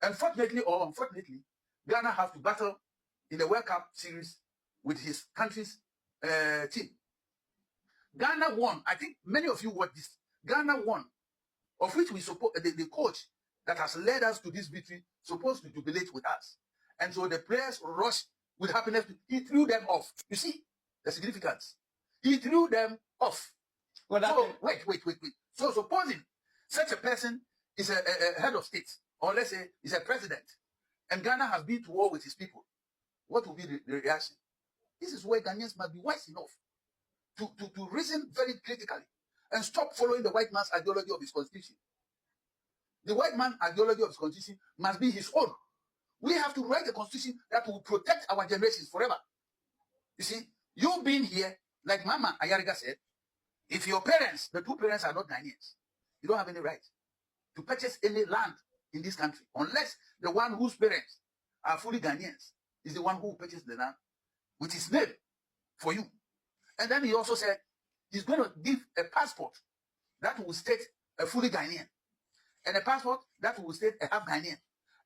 Unfortunately or unfortunately, Ghana have to battle in the World Cup series with his country's team. Ghana won. I think many of you watched this. Ghana won, of which we support the coach that has led us to this victory supposed to jubilate with us. And so the players rushed with happiness. He threw them off. You see the significance. He threw them off. Well, so wait. So supposing such a person is a head of state, or let's say is a president, and Ghana has been to war with his people, what will be the reaction? This is where Ghanaians must be wise enough to reason very critically and stop following the white man's ideology of his constitution. The white man's ideology of his constitution must be his own. We have to write a constitution that will protect our generations forever. You see, you being here, like Mama Ayariga said, if your parents, the two parents are not Ghanaians, you don't have any right to purchase any land in this country, unless the one whose parents are fully Ghanaians is the one who purchased the land with his name for you. And then he also said he's going to give a passport that will state a fully Ghanaian, and a passport that will state a half Ghanaian,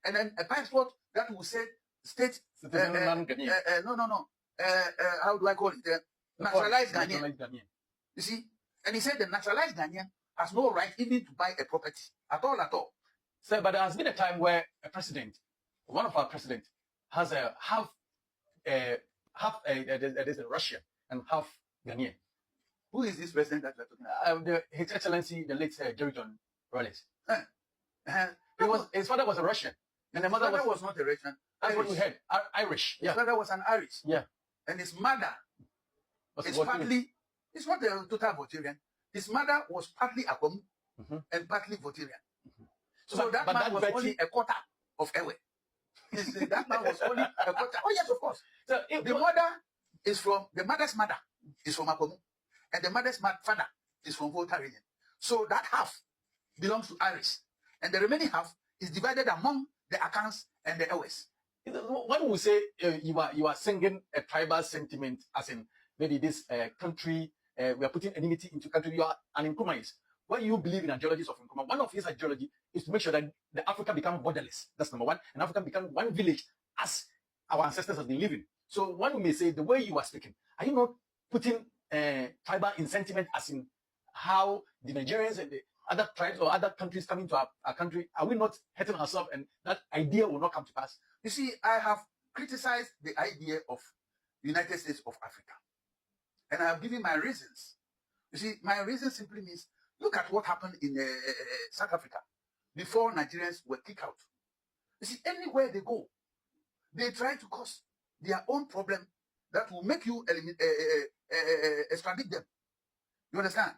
and then a passport that will state how do I call it? Naturalized Ghanaian. You see, and he said the naturalized Ghanaian has no right even to buy a property at all. So, but there has been a time where a president, one of our presidents, has a there's a Russian and half Ghanaian. Who is this president that we're talking about? His Excellency, the late Jerry John Rawlings. His father was a Russian, and the mother was not a Russian. That's what we heard. Irish. His father was an Irish. Yeah. And his mother is partly. It's not a total Voterian. His mother was partly Akom and partly Voterian. So that man was only a quarter of Ewe. That man was only a quarter. Oh yes, of course. So the mother's mother is from Akomu, and the mother's father is from Volta region. So that half belongs to Irish, and the remaining half is divided among the Akans and the Ewes. When we say you are singing a tribal sentiment, as in maybe this country, we are putting enmity into country, you are an Nkrumahist. When you believe in ideologies of Nkrumah, one of his ideology is to make sure that the Africa become borderless. That's number one. And Africa become one village as our ancestors have been living. So one may say, the way you are speaking, are you not putting tribal in sentiment, as in how the Nigerians and the other tribes or other countries coming to our country, are we not hurting ourselves and that idea will not come to pass? You see, I have criticized the idea of United States of Africa. And I have given my reasons. You see, my reason simply means, look at what happened in South Africa before Nigerians were kicked out. You see, anywhere they go, they try to cause their own problem that will make you extradite them. You understand?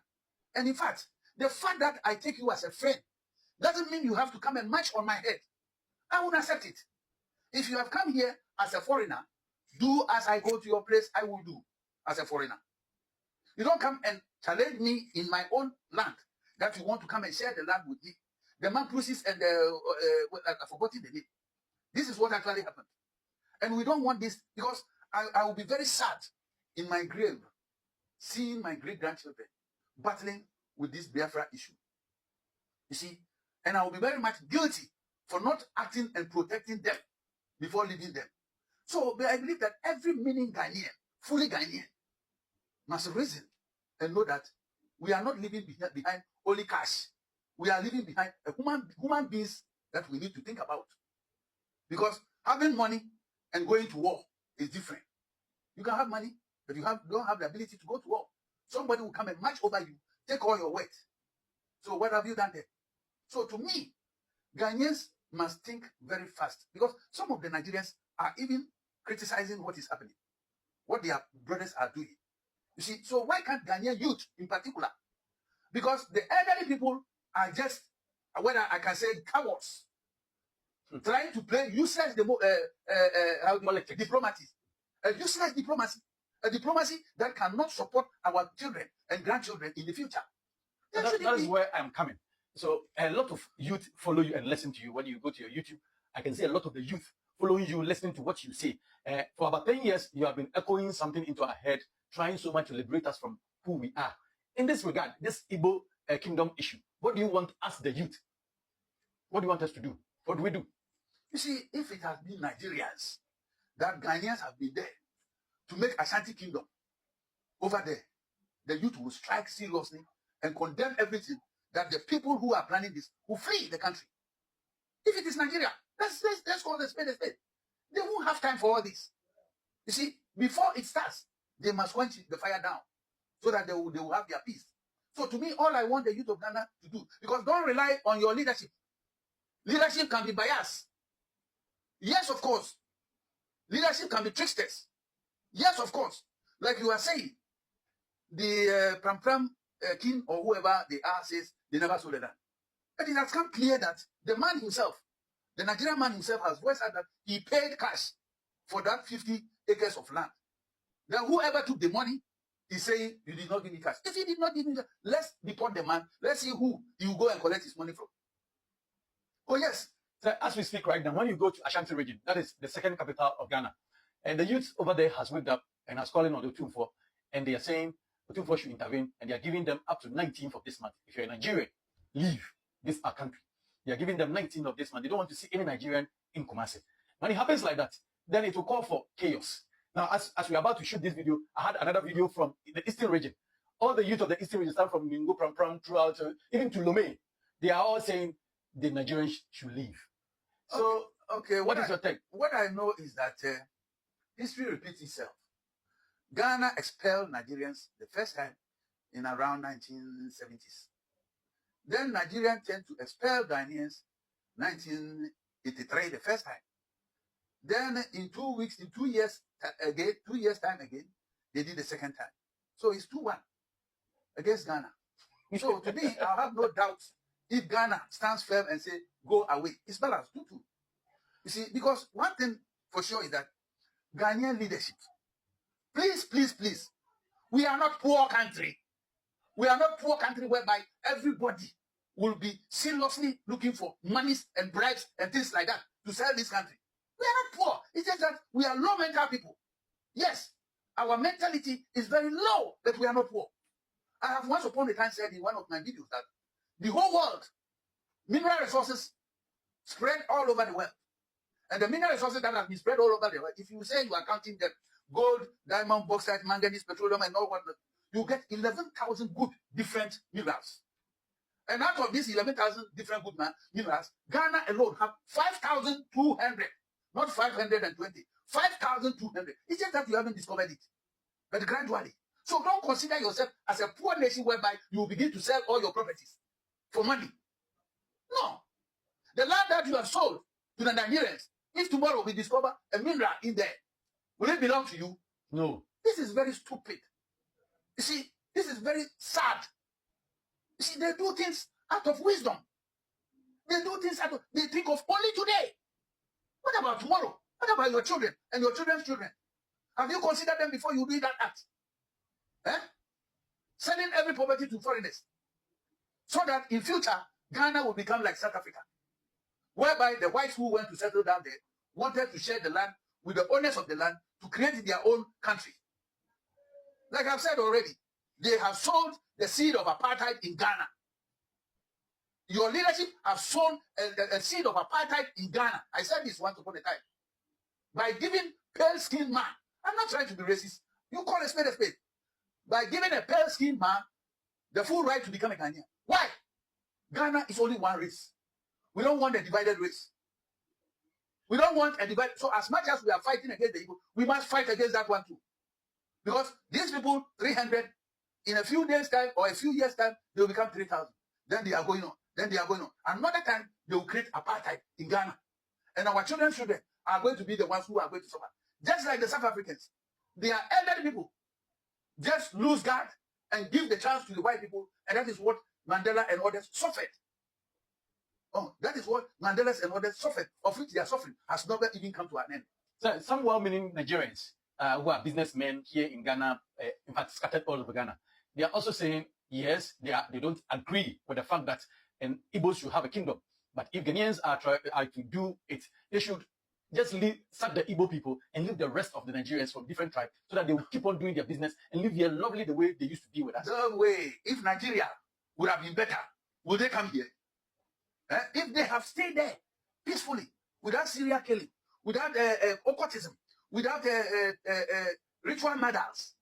And in fact, the fact that I take you as a friend doesn't mean you have to come and march on my head. I won't accept it. If you have come here as a foreigner, do as I go to your place, I will do as a foreigner. You don't come and challenge me in my own land that you want to come and share the land with me. The man pushes and I've forgotten the name. This is what actually happened. And we don't want this, because I will be very sad in my grave seeing my great-grandchildren battling with this Biafra issue. You see, and I will be very much guilty for not acting and protecting them before leaving them. So I believe that every meaning Ghanaian, fully Ghanaian, must reason and know that we are not living behind only cash. We are living behind a human beings that we need to think about. Because having money and going to war is different. You can have money, but you don't have the ability to go to war. Somebody will come and march over you, take all your wealth. So what have you done there? So to me, Ghanaians must think very fast, because some of the Nigerians are even criticizing what is happening, what their brothers are doing. You see, so why can't Ghanaian youth in particular? Because the elderly people are just, whether I can say, cowards, trying to play useless diplomacy, a useless diplomacy, a diplomacy that cannot support our children and grandchildren in the future. That is where I'm coming. So a lot of youth follow you and listen to you. When you go to your YouTube, I can see a lot of the youth following you, listening to what you say. For about 10 years, you have been echoing something into our head, trying so much to liberate us from who we are. In this regard, this Igbo kingdom issue, what do you want us, the youth? What do you want us to do? What do we do? You see, if it has been Nigerians, that Ghanaians have been there to make Ashanti Kingdom over there, the youth will strike seriously and condemn everything, that the people who are planning this will flee the country. If it is Nigeria, let's call the spade a spade. They won't have time for all this. You see, before it starts, they must quench the fire down so that they will have their peace. So to me, all I want the youth of Ghana to do, because don't rely on your leadership. Leadership can be biased. Yes, of course. Leadership can be tricksters. Yes, of course. Like you are saying, the Pram king or whoever they are says they never sold the land. But it has come clear that the man himself, the Nigerian man himself, has voiced out that he paid cash for that 50 acres of land. Then whoever took the money is saying, you did not give me cash. If he did not give me cash, let's deport the man. Let's see who he will go and collect his money from. Oh, yes. So as we speak right now, when you go to Ashanti region, that is the second capital of Ghana, and the youth over there has waked up and has calling on the Otumfuo, and they are saying Otumfuo should intervene, and they are giving them up to 19th of this month. If you're a Nigerian, leave this our country. They are giving them 19th of this month. They don't want to see any Nigerian in Kumasi. When it happens like that, then it will call for chaos. Now, as we're about to shoot this video, I had another video from the Eastern region. All the youth of the Eastern region, start from Mingo, Pram, throughout, even to Lomé, they are all saying the Nigerians should leave. So, okay, what is your take? What I know is that history repeats itself. Ghana expelled Nigerians the first time in around 1970s. Then Nigerians tend to expel Ghanaians 1983 the first time. Then in 2 years again, 2 years time again, they did the second time. So it's 2-1 against Ghana. So to me, I have no doubts if Ghana stands firm and say, go away. It's balanced, 2-2. You see, because one thing for sure is that Ghanaian leadership, please, we are not poor country. We are not poor country whereby everybody will be seriously looking for monies and bribes and things like that to sell this country. We are not poor. It's just that we are low mental people. Yes, our mentality is very low, but we are not poor. I have once upon a time said in one of my videos that the whole world, mineral resources spread all over the world. And the mineral resources that have been spread all over the world, if you say you are counting them, gold, diamond, bauxite, manganese, petroleum, and all what, you get 11,000 good different minerals. And out of these 11,000 different good minerals, Ghana alone have 5,200, not 520, 5,200. It's just that you haven't discovered it, but gradually. So don't consider yourself as a poor nation whereby you will begin to sell all your properties for money. No. The land that you have sold to the Nigerians, if tomorrow we discover a mineral in there, will it belong to you? No. This is very stupid. You see, this is very sad. You see, they do things out of wisdom. They do things they think of only today. What about tomorrow? What about your children and your children's children? Have you considered them before you do that act? Eh? Selling every property to foreigners. So that in future, Ghana will become like South Africa, whereby the whites who went to settle down there wanted to share the land with the owners of the land to create their own country. Like I've said already, they have sown the seed of apartheid in Ghana. Your leadership has sown a seed of apartheid in Ghana. I said this once upon a time. By giving pale-skinned man, I'm not trying to be racist. You call a spade a spade. By giving a pale-skinned man the full right to become a Ghanaian. Why? Ghana is only one race. We don't want a divided race. We don't want a divided. So as much as we are fighting against the Igbo, we must fight against that one too. Because these people, 300, in a few days' time or a few years' time, they will become 3,000. Then they are going on. Then they are going on. Another time, they will create apartheid in Ghana. And our children are going to be the ones who are going to suffer. Just like the South Africans. They are elderly people. Just lose guard and give the chance to the white people. And that is what Mandela and others suffered. Oh, that is what Mandela and others suffered, of which their suffering has never even come to an end. So some well-meaning Nigerians who are businessmen here in Ghana, in fact, scattered all over Ghana, they are also saying, yes, they don't agree with the fact that Igbos should have a kingdom. But if Ghanaians are to do it, they should just sack the Igbo people and leave the rest of the Nigerians from different tribes so that they will keep on doing their business and live here lovely the way they used to be with us. No way. If Nigeria would have been better, would they come here? If they have stayed there peacefully, without serial killing, without occultism, without ritual murders,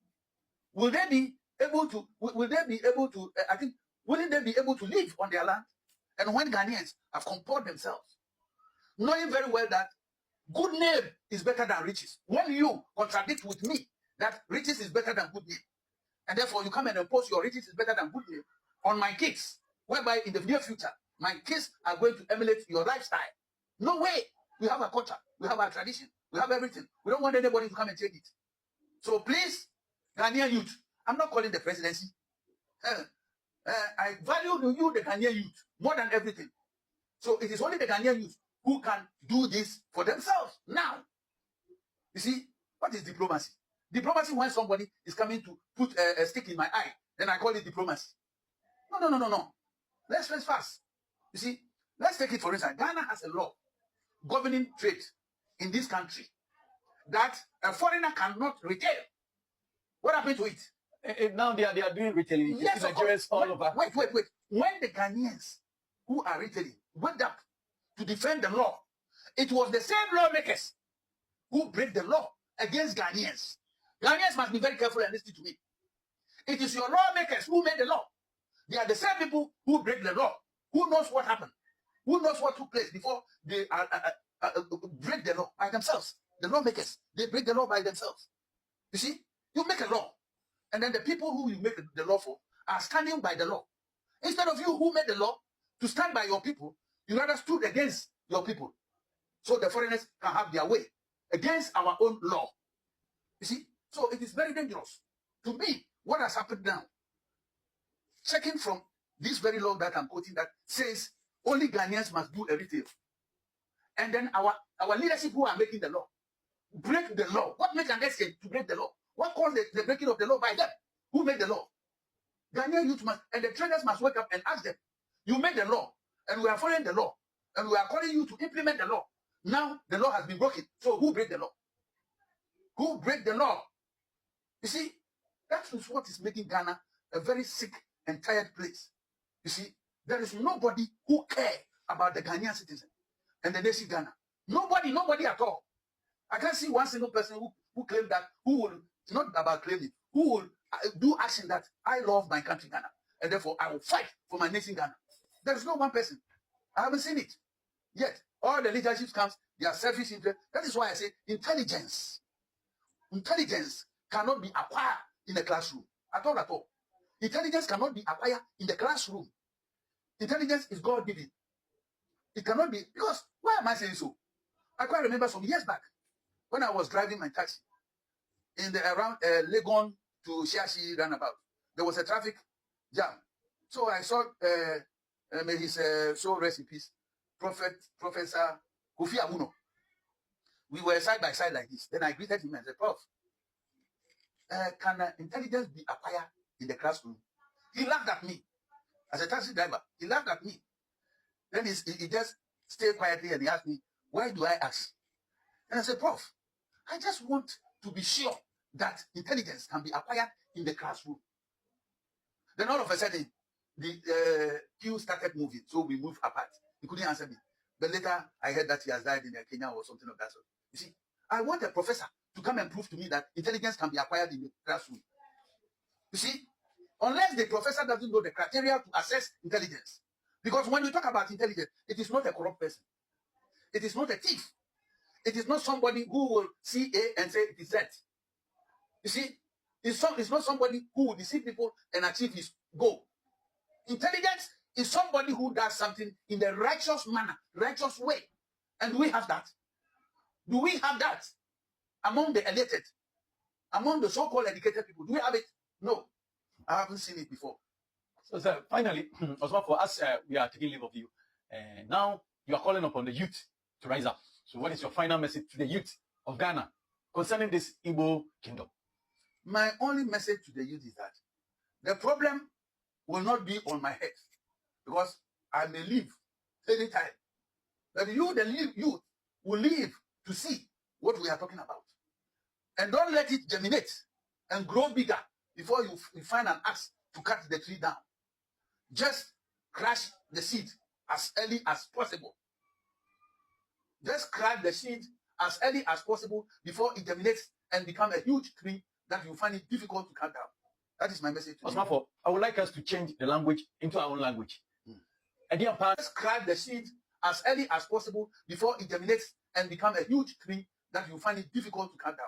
will they be able to? Will they be able to? I think, wouldn't they be able to live on their land? And when Ghanaians have composed themselves, knowing very well that good name is better than riches. When you contradict with me that riches is better than good name, and therefore you come and impose your riches is better than good name on my kids, whereby in the near future, my kids are going to emulate your lifestyle. No way. We have a culture. We have a tradition. We have everything. We don't want anybody to come and change it. So please, Ghanaian youth, I'm not calling the presidency. I value you, the Ghanaian youth, more than everything. So it is only the Ghanaian youth who can do this for themselves now. You see, what is diplomacy? Diplomacy when somebody is coming to put a stick in my eye, then I call it diplomacy. No. Let's fast. You see, let's take it for instance. Ghana has a law governing trade in this country that a foreigner cannot retail. What happened to it? Now they are doing retailing. Yes, Nigerians all over. Wait. When the Ghanaians who are retailing went up to defend the law, it was the same lawmakers who break the law against Ghanaians. Ghanaians must be very careful and listen to me. It is your lawmakers who made the law. They are the same people who break the law. Who knows what happened? Who knows what took place before they break the law by themselves? The lawmakers, they break the law by themselves. You see, you make a law, and then the people who you make the law for are standing by the law. Instead of you who made the law to stand by your people, you rather stood against your people. So the foreigners can have their way against our own law. You see, so it is very dangerous. To me, what has happened now, checking from this very law that I'm quoting that says only Ghanaians must do a retail. And then our leadership who are making the law break the law. What makes an escape to break the law? What caused the breaking of the law by them? Who made the law? Ghanaian youth must, and the traders must wake up and ask them, you made the law, and we are following the law, and we are calling you to implement the law. Now the law has been broken. So who break the law? Who break the law? You see, that is what is making Ghana a very sick and tired place. You see, there is nobody who cares about the Ghanaian citizen and the nation Ghana. Nobody at all. I can't see one single person who claim that, who will, it's not about claiming, who will do action that I love my country Ghana, and therefore I will fight for my nation Ghana. There is no one person. I haven't seen it yet. All the leadership comes, they are selfish interest. That is why I say intelligence cannot be acquired in the classroom at all. Intelligence cannot be acquired in the classroom. Intelligence is God-given. It cannot be, because why am I saying so? I quite remember some years back when I was driving my taxi in the around Legon to Shiashi roundabout. There was a traffic jam. So I saw, may his soul rest in peace, Professor Kofi Amuno. We were side by side like this. Then I greeted him and said, Prof, can intelligence be acquired in the classroom? He laughed at me. As a taxi driver, he laughed at me. Then he just stayed quietly and he asked me, why do I ask? And I said, Prof, I just want to be sure that intelligence can be acquired in the classroom. Then all of a sudden, the queue started moving, so we moved apart. He couldn't answer me. But later, I heard that he has died in Kenya or something of that sort. You see, I want a professor to come and prove to me that intelligence can be acquired in the classroom. You see, unless the professor doesn't know the criteria to assess intelligence. Because when you talk about intelligence, it is not a corrupt person. It is not a thief. It is not somebody who will see A and say it is Z. You see, it's not somebody who will deceive people and achieve his goal. Intelligence is somebody who does something in the righteous manner, righteous way. And do we have that? Do we have that among the elated, among the so-called educated people? Do we have it? No. I haven't seen it before. So, sir, finally, Osman, for us, we are taking leave of you. Now, you are calling upon the youth to rise up. So what is your final message to the youth of Ghana concerning this Igbo kingdom? My only message to the youth is that the problem will not be on my head, because I may leave anytime. But you, the youth, will live to see what we are talking about. And don't let it germinate and grow bigger before you find an axe to cut the tree down. Just crush the seed as early as possible. Just crack the seed as early as possible before it germinates and become a huge tree that you find it difficult to cut down. That is my message to you. I would like us to change the language into our own language. And just crack the seed as early as possible before it germinates and become a huge tree that you find it difficult to cut down.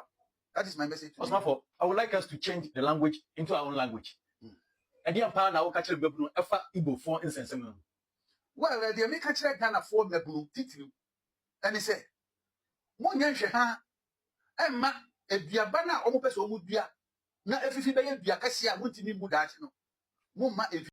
That is my message to you. I would like us to change the language into our own language. And the Empire now catch Bebu Efa Igbo for instance. Well, the American check Ghana for Mebu Titlu. And he said, Monyan Sheha, Emma, a Diabana, almost Omudia. Now, if you be a Diacasia, Mutimi Mudachino. Mumma, if